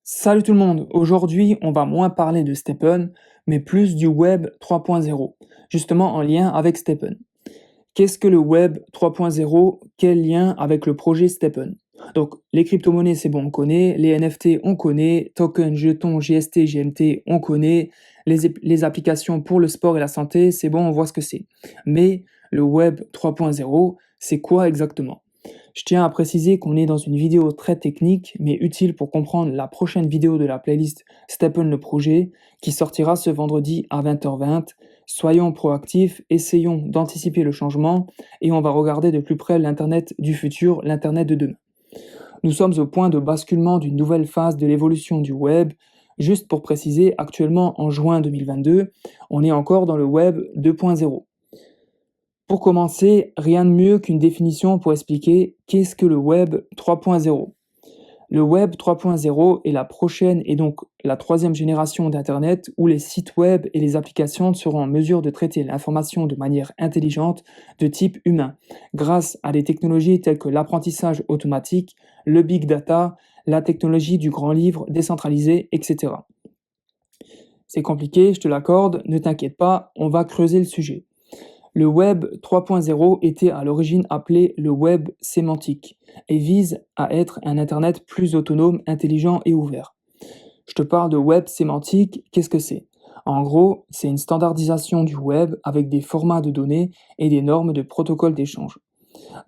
Salut tout le monde, aujourd'hui on va moins parler de Steppen, mais plus du Web 3.0, justement en lien avec Steppen. Qu'est-ce que le Web 3.0? Quel lien avec le projet Steppen? Donc les crypto-monnaies c'est bon on connaît, les NFT on connaît, tokens, jetons, GST, GMT on connaît, les applications pour le sport et la santé c'est bon on voit ce que c'est. Mais le Web 3.0 c'est quoi exactement? Je tiens à préciser qu'on est dans une vidéo très technique, mais utile pour comprendre la prochaine vidéo de la playlist Steppen le projet, qui sortira ce vendredi à 20h20. Soyons proactifs, essayons d'anticiper le changement, et on va regarder de plus près l'Internet du futur, l'Internet de demain. Nous sommes au point de basculement d'une nouvelle phase de l'évolution du web. Juste pour préciser, actuellement en juin 2022, on est encore dans le web 2.0. Pour commencer, rien de mieux qu'une définition pour expliquer qu'est-ce que le Web 3.0. Le Web 3.0 est la prochaine et donc la troisième génération d'Internet où les sites web et les applications seront en mesure de traiter l'information de manière intelligente de type humain, grâce à des technologies telles que l'apprentissage automatique, le big data, la technologie du grand livre décentralisé, etc. C'est compliqué, je te l'accorde, ne t'inquiète pas, on va creuser le sujet. Le Web 3.0 était à l'origine appelé le Web sémantique et vise à être un Internet plus autonome, intelligent et ouvert. Je te parle de Web sémantique, qu'est-ce que c'est? En gros, c'est une standardisation du web avec des formats de données et des normes de protocole d'échange.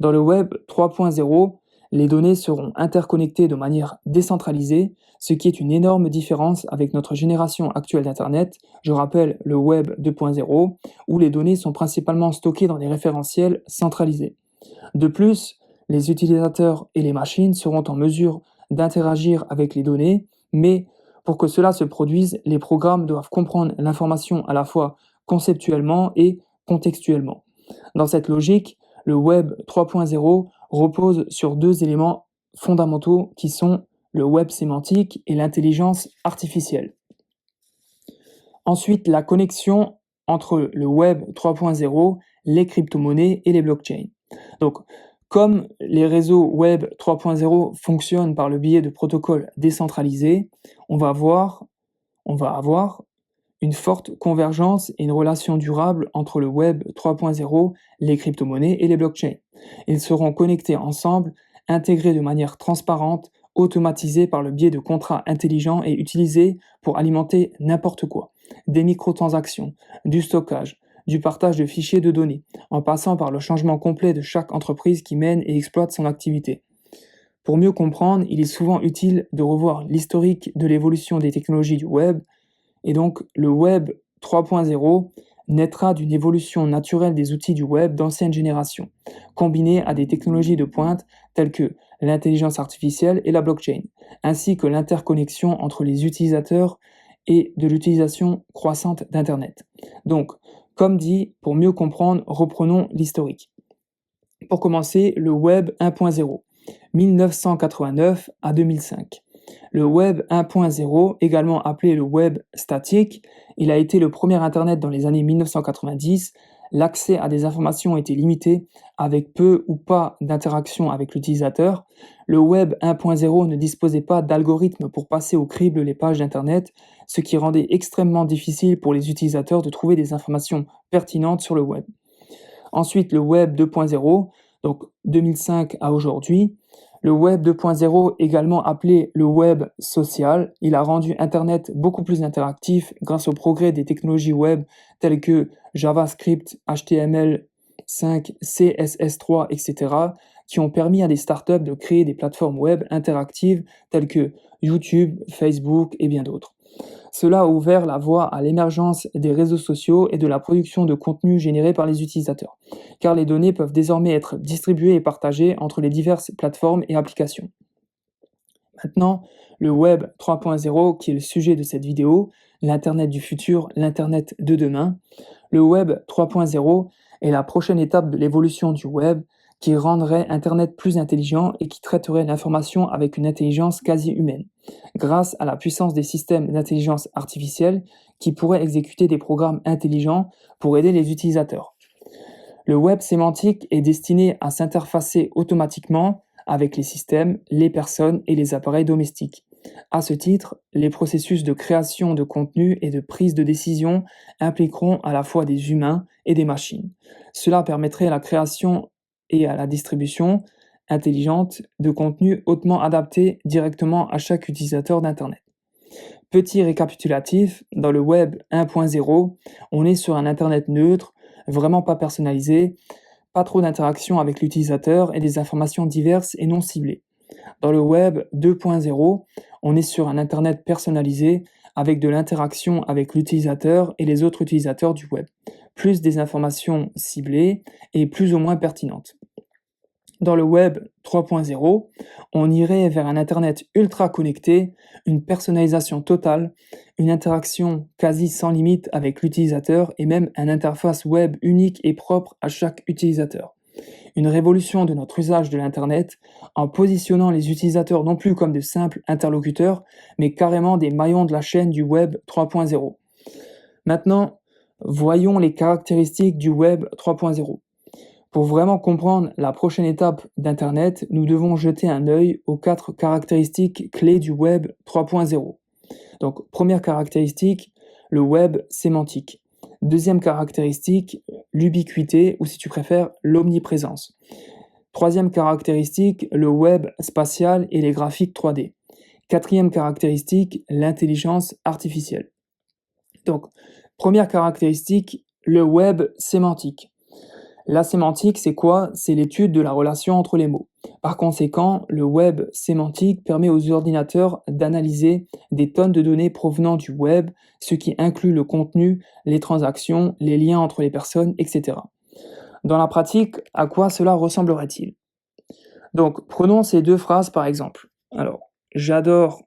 Dans le Web 3.0, les données seront interconnectées de manière décentralisée, ce qui est une énorme différence avec notre génération actuelle d'Internet, je rappelle le Web 2.0, où les données sont principalement stockées dans des référentiels centralisés. De plus, les utilisateurs et les machines seront en mesure d'interagir avec les données, mais pour que cela se produise, les programmes doivent comprendre l'information à la fois conceptuellement et contextuellement. Dans cette logique, le Web 3.0 repose sur deux éléments fondamentaux qui sont le web sémantique et l'intelligence artificielle. Ensuite, la connexion entre le Web 3.0, les crypto-monnaies et les blockchains. Donc, comme les réseaux Web 3.0 fonctionnent par le biais de protocoles décentralisés, on va avoir une forte convergence et une relation durable entre le Web 3.0, les crypto-monnaies et les blockchains. Ils seront connectés ensemble, intégrés de manière transparente, automatisés par le biais de contrats intelligents et utilisés pour alimenter n'importe quoi. Des microtransactions, du stockage, du partage de fichiers de données, en passant par le changement complet de chaque entreprise qui mène et exploite son activité. Pour mieux comprendre, il est souvent utile de revoir l'historique de l'évolution des technologies du web, et donc le Web 3.0 naîtra d'une évolution naturelle des outils du web d'ancienne génération, combinée à des technologies de pointe telles que l'intelligence artificielle et la blockchain, ainsi que l'interconnexion entre les utilisateurs et de l'utilisation croissante d'Internet. Donc, comme dit, pour mieux comprendre, reprenons l'historique. Pour commencer, le Web 1.0, 1989 à 2005. Le Web 1.0, également appelé le Web statique, il a été le premier Internet dans les années 1990. L'accès à des informations était limité, avec peu ou pas d'interaction avec l'utilisateur. Le Web 1.0 ne disposait pas d'algorithme pour passer au crible les pages d'Internet, ce qui rendait extrêmement difficile pour les utilisateurs de trouver des informations pertinentes sur le web. Ensuite, le Web 2.0, donc 2005 à aujourd'hui. Le Web 2.0, également appelé le Web social, il a rendu Internet beaucoup plus interactif grâce au progrès des technologies web telles que JavaScript, HTML5, CSS3, etc., qui ont permis à des startups de créer des plateformes web interactives telles que YouTube, Facebook et bien d'autres. Cela a ouvert la voie à l'émergence des réseaux sociaux et de la production de contenu généré par les utilisateurs, car les données peuvent désormais être distribuées et partagées entre les diverses plateformes et applications. Maintenant, le Web 3.0, qui est le sujet de cette vidéo, l'Internet du futur, l'Internet de demain. Le Web 3.0 est la prochaine étape de l'évolution du web qui rendrait Internet plus intelligent et qui traiterait l'information avec une intelligence quasi humaine, grâce à la puissance des systèmes d'intelligence artificielle qui pourraient exécuter des programmes intelligents pour aider les utilisateurs. Le web sémantique est destiné à s'interfacer automatiquement avec les systèmes, les personnes et les appareils domestiques. À ce titre, les processus de création de contenu et de prise de décision impliqueront à la fois des humains et des machines. Cela permettrait à la création et à la distribution intelligente de contenus hautement adaptés directement à chaque utilisateur d'Internet. Petit récapitulatif, dans le web 1.0, on est sur un Internet neutre, vraiment pas personnalisé, pas trop d'interaction avec l'utilisateur et des informations diverses et non ciblées. Dans le web 2.0, on est sur un Internet personnalisé avec de l'interaction avec l'utilisateur et les autres utilisateurs du web, plus des informations ciblées et plus ou moins pertinentes. Dans le web 3.0, on irait vers un Internet ultra connecté, une personnalisation totale, une interaction quasi sans limite avec l'utilisateur et même une interface web unique et propre à chaque utilisateur. Une révolution de notre usage de l'Internet en positionnant les utilisateurs non plus comme de simples interlocuteurs, mais carrément des maillons de la chaîne du web 3.0. Maintenant, voyons les caractéristiques du web 3.0. Pour vraiment comprendre la prochaine étape d'Internet, nous devons jeter un œil aux 4 caractéristiques clés du web 3.0. Donc, première caractéristique, le web sémantique. Deuxième caractéristique, l'ubiquité, ou si tu préfères, l'omniprésence. Troisième caractéristique, le web spatial et les graphiques 3D. Quatrième caractéristique, l'intelligence artificielle. Donc, première caractéristique, le web sémantique. La sémantique, c'est quoi? C'est l'étude de la relation entre les mots. Par conséquent, le web sémantique permet aux ordinateurs d'analyser des tonnes de données provenant du web, ce qui inclut le contenu, les transactions, les liens entre les personnes, etc. Dans la pratique, à quoi cela ressemblerait-il? Donc, prenons ces 2 phrases par exemple. Alors, j'adore,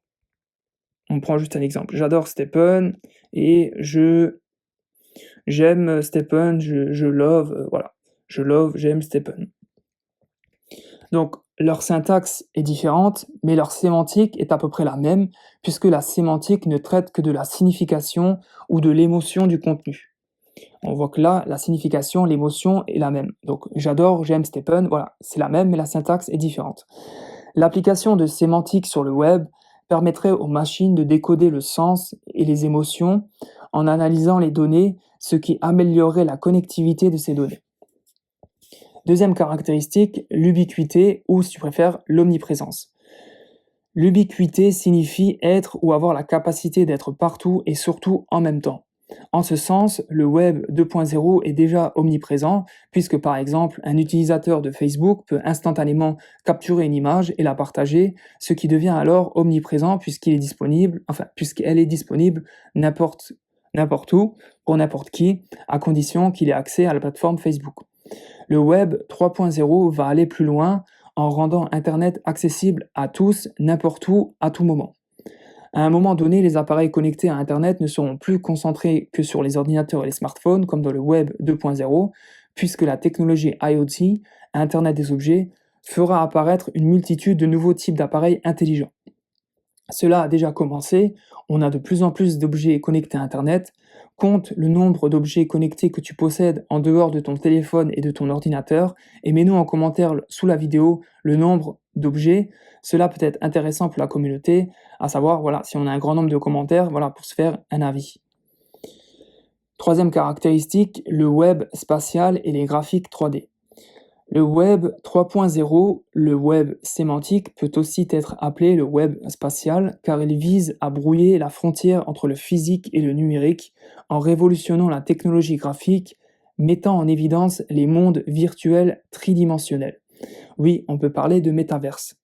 on prend juste un exemple, j'adore Stephen et j'aime Stephen, je love, voilà. Je love, j'aime Stephen. Donc, leur syntaxe est différente, mais leur sémantique est à peu près la même, puisque la sémantique ne traite que de la signification ou de l'émotion du contenu. On voit que là, la signification, l'émotion est la même. Donc, j'adore, j'aime Stephen, voilà, c'est la même, mais la syntaxe est différente. L'application de sémantique sur le web permettrait aux machines de décoder le sens et les émotions en analysant les données, ce qui améliorerait la connectivité de ces données. Deuxième caractéristique, l'ubiquité ou, si tu préfères, l'omniprésence. L'ubiquité signifie être ou avoir la capacité d'être partout et surtout en même temps. En ce sens, le web 2.0 est déjà omniprésent puisque par exemple un utilisateur de Facebook peut instantanément capturer une image et la partager, ce qui devient alors omniprésent puisqu'elle est disponible n'importe où pour n'importe qui, à condition qu'il ait accès à la plateforme Facebook. Le web 3.0 va aller plus loin en rendant Internet accessible à tous, n'importe où, à tout moment. À un moment donné, les appareils connectés à Internet ne seront plus concentrés que sur les ordinateurs et les smartphones, comme dans le web 2.0, puisque la technologie IoT, Internet des objets, fera apparaître une multitude de nouveaux types d'appareils intelligents. Cela a déjà commencé, on a de plus en plus d'objets connectés à Internet. Compte le nombre d'objets connectés que tu possèdes en dehors de ton téléphone et de ton ordinateur et mets-nous en commentaire sous la vidéo le nombre d'objets. Cela peut être intéressant pour la communauté, à savoir, voilà, si on a un grand nombre de commentaires, voilà, pour se faire un avis. Troisième caractéristique, le web spatial et les graphiques 3D. Le web 3.0, le web sémantique, peut aussi être appelé le web spatial car il vise à brouiller la frontière entre le physique et le numérique en révolutionnant la technologie graphique, mettant en évidence les mondes virtuels tridimensionnels. Oui, on peut parler de métaverse.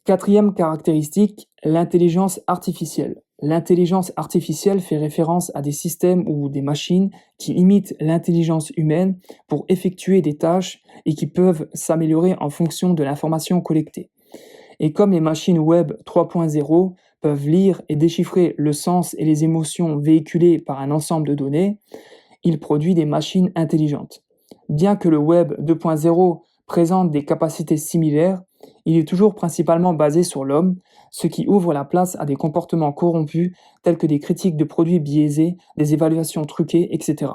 Quatrième caractéristique, l'intelligence artificielle. L'intelligence artificielle fait référence à des systèmes ou des machines qui imitent l'intelligence humaine pour effectuer des tâches et qui peuvent s'améliorer en fonction de l'information collectée. Et comme les machines web 3.0 peuvent lire et déchiffrer le sens et les émotions véhiculées par un ensemble de données, il produit des machines intelligentes. Bien que le web 2.0 présente des capacités similaires, il est toujours principalement basé sur l'homme, ce qui ouvre la place à des comportements corrompus tels que des critiques de produits biaisés, des évaluations truquées, etc.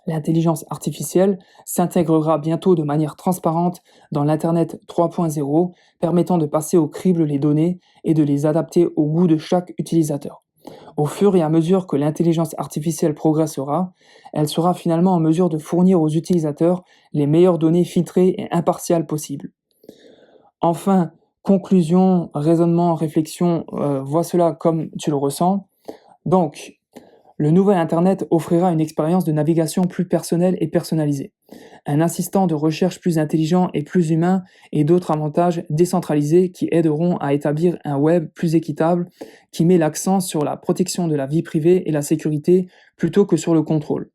L'intelligence artificielle s'intégrera bientôt de manière transparente dans l'Internet 3.0, permettant de passer au crible les données et de les adapter au goût de chaque utilisateur. Au fur et à mesure que l'intelligence artificielle progressera, elle sera finalement en mesure de fournir aux utilisateurs les meilleures données filtrées et impartiales possibles. Enfin, conclusion, raisonnement, réflexion, vois cela comme tu le ressens. Donc, le nouvel Internet offrira une expérience de navigation plus personnelle et personnalisée, un assistant de recherche plus intelligent et plus humain et d'autres avantages décentralisés qui aideront à établir un web plus équitable qui met l'accent sur la protection de la vie privée et la sécurité plutôt que sur le contrôle.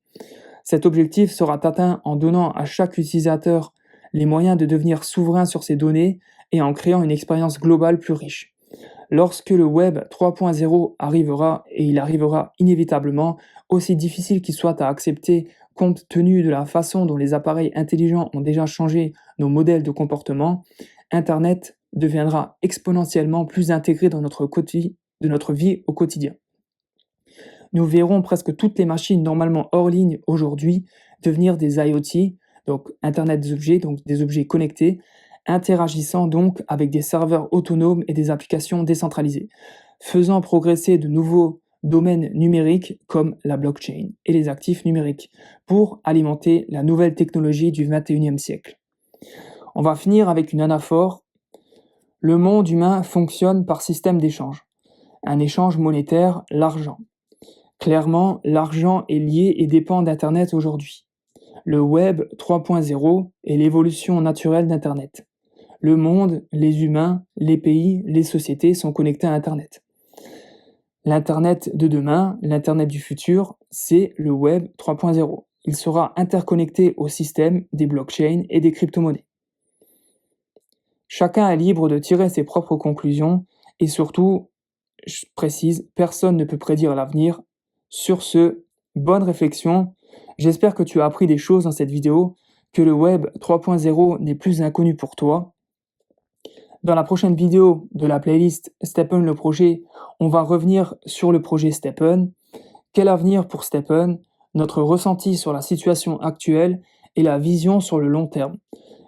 Cet objectif sera atteint en donnant à chaque utilisateur les moyens de devenir souverain sur ses données et en créant une expérience globale plus riche. Lorsque le Web 3.0 arrivera, et il arrivera inévitablement, aussi difficile qu'il soit à accepter compte tenu de la façon dont les appareils intelligents ont déjà changé nos modèles de comportement, Internet deviendra exponentiellement plus intégré dans de notre vie au quotidien. Nous verrons presque toutes les machines normalement hors ligne aujourd'hui devenir des IoT, donc Internet des objets, donc des objets connectés, interagissant donc avec des serveurs autonomes et des applications décentralisées, faisant progresser de nouveaux domaines numériques comme la blockchain et les actifs numériques pour alimenter la nouvelle technologie du 21e siècle. On va finir avec une anaphore. Le monde humain fonctionne par système d'échange. Un échange monétaire, l'argent. Clairement, l'argent est lié et dépend d'Internet aujourd'hui. Le Web 3.0 est l'évolution naturelle d'Internet. Le monde, les humains, les pays, les sociétés sont connectés à Internet. L'Internet de demain, l'Internet du futur, c'est le Web 3.0. Il sera interconnecté au système des blockchains et des crypto-monnaies. Chacun est libre de tirer ses propres conclusions et surtout, je précise, personne ne peut prédire l'avenir. Sur ce, bonne réflexion. J'espère que tu as appris des choses dans cette vidéo, que le Web 3.0 n'est plus inconnu pour toi. Dans la prochaine vidéo de la playlist Stephen le projet, on va revenir sur le projet Stephen. Quel avenir pour Stephen, notre ressenti sur la situation actuelle et la vision sur le long terme.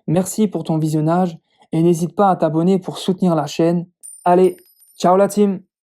Merci pour ton visionnage et n'hésite pas à t'abonner pour soutenir la chaîne. Allez, ciao la team!